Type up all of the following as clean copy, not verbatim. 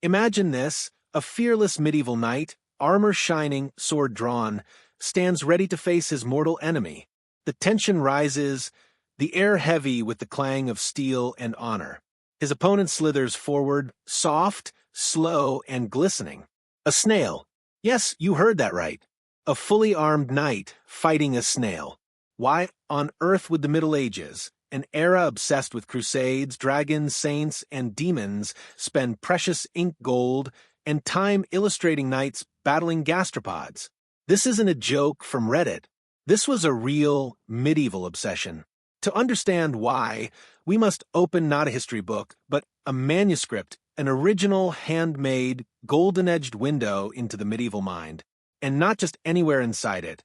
Imagine this, a fearless medieval knight, armor shining, sword drawn, stands ready to face his mortal enemy. The tension rises, the air heavy with the clang of steel and honor. His opponent slithers forward, soft, slow, and glistening. A snail. Yes, you heard that right. A fully armed knight fighting a snail. Why on earth would the Middle Ages, an era obsessed with crusades, dragons, saints, and demons, spend precious ink gold and time illustrating knights battling gastropods? This isn't a joke from Reddit. This was a real medieval obsession. To understand why, we must open not a history book, but a manuscript, an original, handmade, golden-edged window into the medieval mind. And not just anywhere inside it,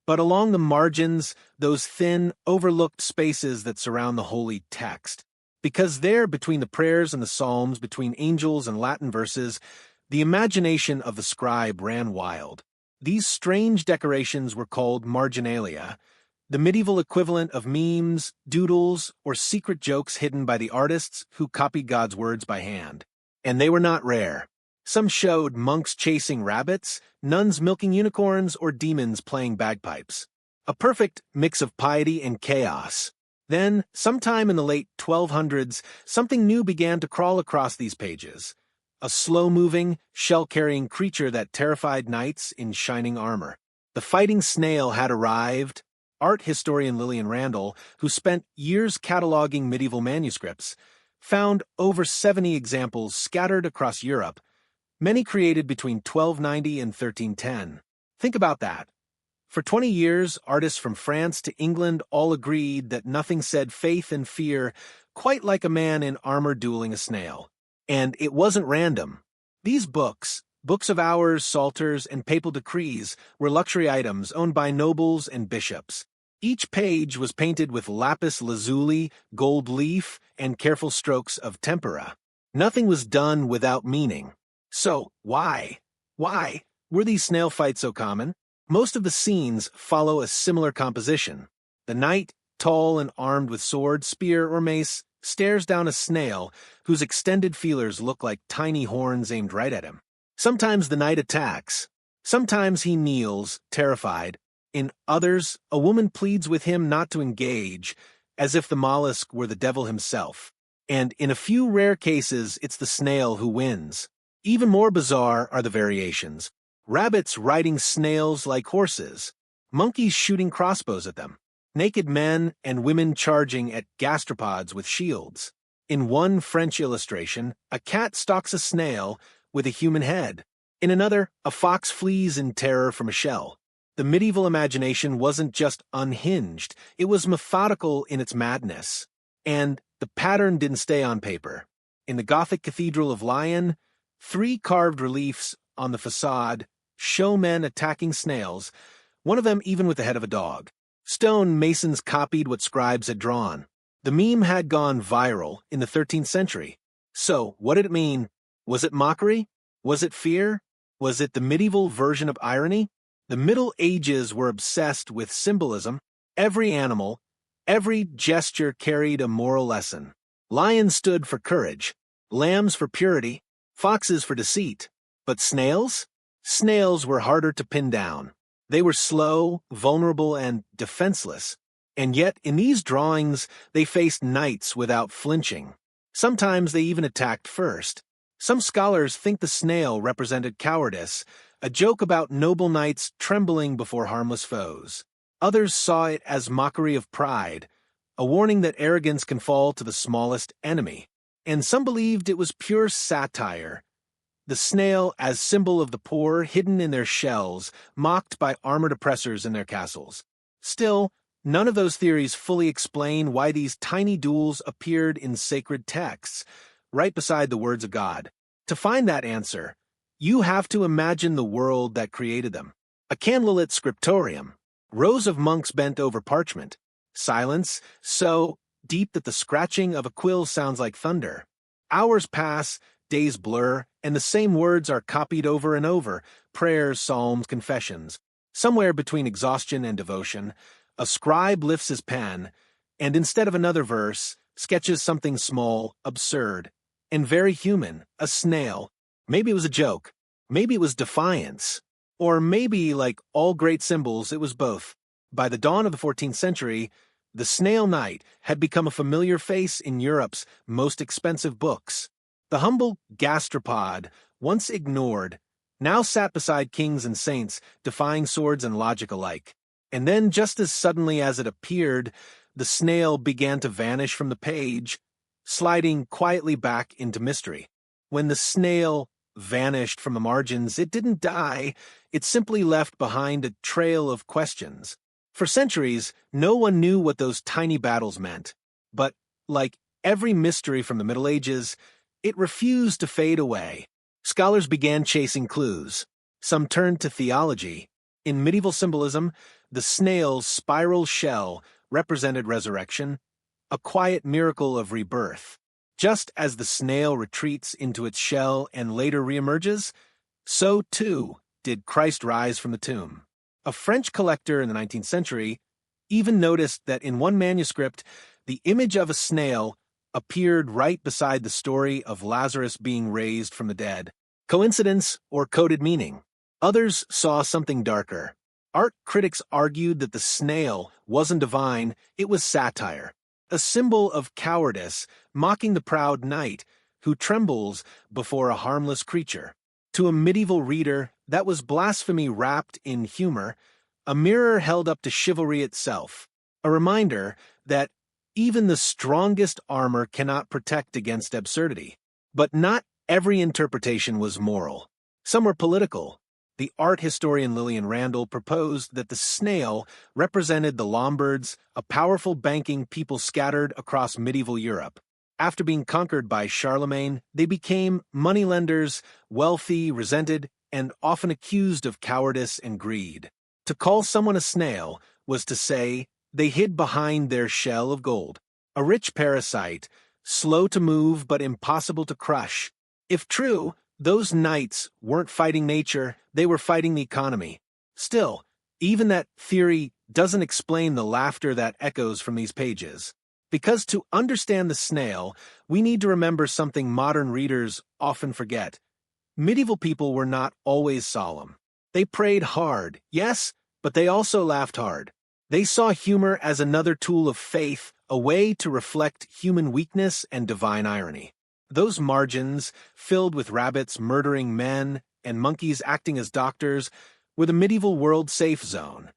but along the margins, those thin, overlooked spaces that surround the holy text. Because there, between the prayers and the psalms, between angels and Latin verses, the imagination of the scribe ran wild. These strange decorations were called marginalia, the medieval equivalent of memes, doodles, or secret jokes hidden by the artists who copied God's words by hand. And they were not rare. Some showed monks chasing rabbits, nuns milking unicorns, or demons playing bagpipes. A perfect mix of piety and chaos. Then, sometime in the late 1200s, something new began to crawl across these pages. A slow-moving, shell-carrying creature that terrified knights in shining armor. The fighting snail had arrived. Art historian Lillian Randall, who spent years cataloging medieval manuscripts, found over 70 examples scattered across Europe, many created between 1290 and 1310. Think about that. For 20 years, artists from France to England all agreed that nothing said faith and fear quite like a man in armor dueling a snail. And it wasn't random. These books of hours, psalters, and papal decrees, were luxury items owned by nobles and bishops. Each page was painted with lapis lazuli, gold leaf, and careful strokes of tempera. Nothing was done without meaning. So, why? Why were these snail fights so common? Most of the scenes follow a similar composition. The knight, tall and armed with sword, spear, or mace, stares down a snail whose extended feelers look like tiny horns aimed right at him. Sometimes the knight attacks. Sometimes he kneels, terrified. In others, a woman pleads with him not to engage, as if the mollusk were the devil himself. And in a few rare cases, it's the snail who wins. Even more bizarre are the variations. Rabbits riding snails like horses. Monkeys shooting crossbows at them. Naked men and women charging at gastropods with shields. In one French illustration, a cat stalks a snail with a human head. In another, a fox flees in terror from a shell. The medieval imagination wasn't just unhinged, it was methodical in its madness. And the pattern didn't stay on paper. In the Gothic Cathedral of Lyon, 3 carved reliefs on the facade show men attacking snails, one of them even with the head of a dog. Stone masons copied what scribes had drawn. The meme had gone viral in the 13th century. So, what did it mean? Was it mockery? Was it fear? Was it the medieval version of irony? The Middle Ages were obsessed with symbolism. Every animal, every gesture carried a moral lesson. Lions stood for courage, lambs for purity, foxes for deceit. But snails? Snails were harder to pin down. They were slow, vulnerable, and defenseless. And yet, in these drawings, they faced knights without flinching. Sometimes they even attacked first. Some scholars think the snail represented cowardice, a joke about noble knights trembling before harmless foes. Others saw it as mockery of pride, a warning that arrogance can fall to the smallest enemy. And some believed it was pure satire. The snail as symbol of the poor, hidden in their shells, mocked by armored oppressors in their castles. Still, none of those theories fully explain why these tiny duels appeared in sacred texts, right beside the words of God. To find that answer, you have to imagine the world that created them. A candlelit scriptorium, rows of monks bent over parchment, silence so deep that the scratching of a quill sounds like thunder. Hours pass, days blur, and the same words are copied over and over, prayers, psalms, confessions. Somewhere between exhaustion and devotion, a scribe lifts his pen, and instead of another verse, sketches something small, absurd, and very human, a snail, Maybe it was a joke. Maybe it was defiance. Or maybe, like all great symbols, it was both. By the dawn of the 14th century, the snail knight had become a familiar face in Europe's most expensive books. The humble gastropod, once ignored, now sat beside kings and saints, defying swords and logic alike. And then, just as suddenly as it appeared, the snail began to vanish from the page, sliding quietly back into mystery. When the snail vanished from the margins, it didn't die, it simply left behind a trail of questions. For centuries, no one knew what those tiny battles meant. But, like every mystery from the Middle Ages, it refused to fade away. Scholars began chasing clues. Some turned to theology. In medieval symbolism, the snail's spiral shell represented resurrection, a quiet miracle of rebirth. Just as the snail retreats into its shell and later reemerges, so too did Christ rise from the tomb. A French collector in the 19th century even noticed that in one manuscript, the image of a snail appeared right beside the story of Lazarus being raised from the dead. Coincidence or coded meaning? Others saw something darker. Art critics argued that the snail wasn't divine, it was satire, a symbol of cowardice, mocking the proud knight who trembles before a harmless creature. To a medieval reader, that was blasphemy wrapped in humor, a mirror held up to chivalry itself, a reminder that even the strongest armor cannot protect against absurdity. But not every interpretation was moral. Some were political. The art historian Lillian Randall proposed that the snail represented the Lombards, a powerful banking people scattered across medieval Europe. After being conquered by Charlemagne, they became moneylenders, wealthy, resented, and often accused of cowardice and greed. To call someone a snail was to say they hid behind their shell of gold, a rich parasite, slow to move but impossible to crush. If true, those knights weren't fighting nature, they were fighting the economy. Still, even that theory doesn't explain the laughter that echoes from these pages. Because to understand the snail, we need to remember something modern readers often forget. Medieval people were not always solemn. They prayed hard, yes, but they also laughed hard. They saw humor as another tool of faith, a way to reflect human weakness and divine irony. Those margins, filled with rabbits murdering men and monkeys acting as doctors, were the medieval world safe zone,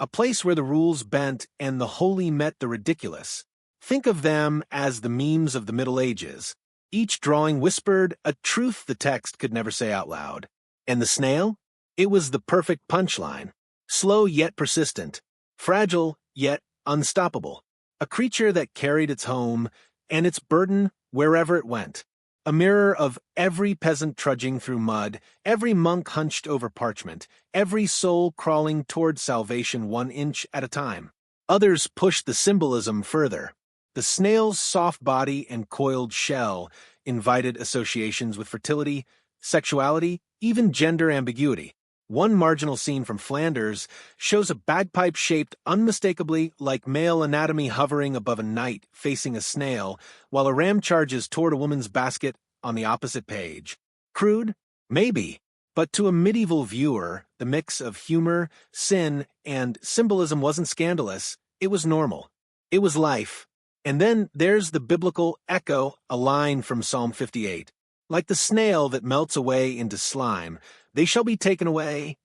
a place where the rules bent and the holy met the ridiculous. Think of them as the memes of the Middle Ages. Each drawing whispered a truth the text could never say out loud. And the snail? It was the perfect punchline. Slow yet persistent. Fragile yet unstoppable. A creature that carried its home and its burden wherever it went. A mirror of every peasant trudging through mud, every monk hunched over parchment, every soul crawling toward salvation 1 inch at a time. Others pushed the symbolism further. The snail's soft body and coiled shell invited associations with fertility, sexuality, even gender ambiguity. One marginal scene from Flanders shows a bagpipe shaped unmistakably like male anatomy hovering above a knight facing a snail, while a ram charges toward a woman's basket on the opposite page. Crude? Maybe. But to a medieval viewer, the mix of humor, sin, and symbolism wasn't scandalous. It was normal. It was life. And then there's the biblical echo, a line from Psalm 58. Like the snail that melts away into slime, they shall be taken away.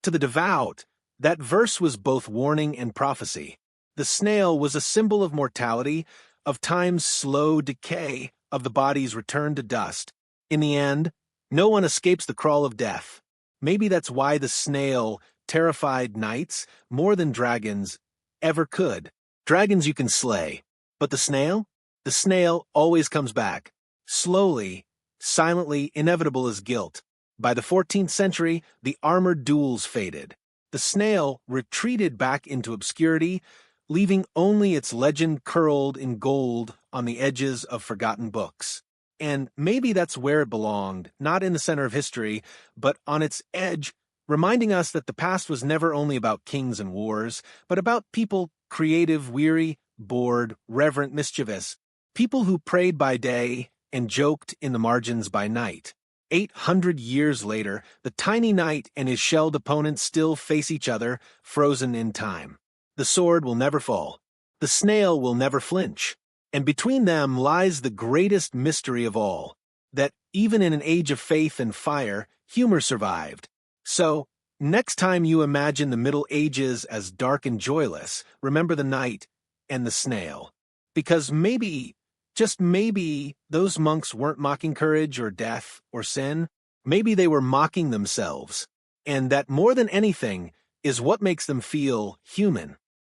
To the devout, that verse was both warning and prophecy. The snail was a symbol of mortality, of time's slow decay, of the body's return to dust. In the end, no one escapes the crawl of death. Maybe that's why the snail terrified knights more than dragons ever could. Dragons you can slay. But the snail? The snail always comes back. Slowly, silently, inevitable as guilt. By the 14th century, the armored duels faded. The snail retreated back into obscurity, leaving only its legend curled in gold on the edges of forgotten books. And maybe that's where it belonged, not in the center of history, but on its edge, reminding us that the past was never only about kings and wars, but about people creative, weary, bored, reverent, mischievous, people who prayed by day and joked in the margins by night. 800 years later, the tiny knight and his shelled opponent still face each other, frozen in time. The sword will never fall. The snail will never flinch. And between them lies the greatest mystery of all, that even in an age of faith and fire, humor survived. So, next time you imagine the Middle Ages as dark and joyless, remember the knight and the snail. Because maybe, just maybe, those monks weren't mocking courage or death or sin. Maybe they were mocking themselves. And that more than anything is what makes them feel human.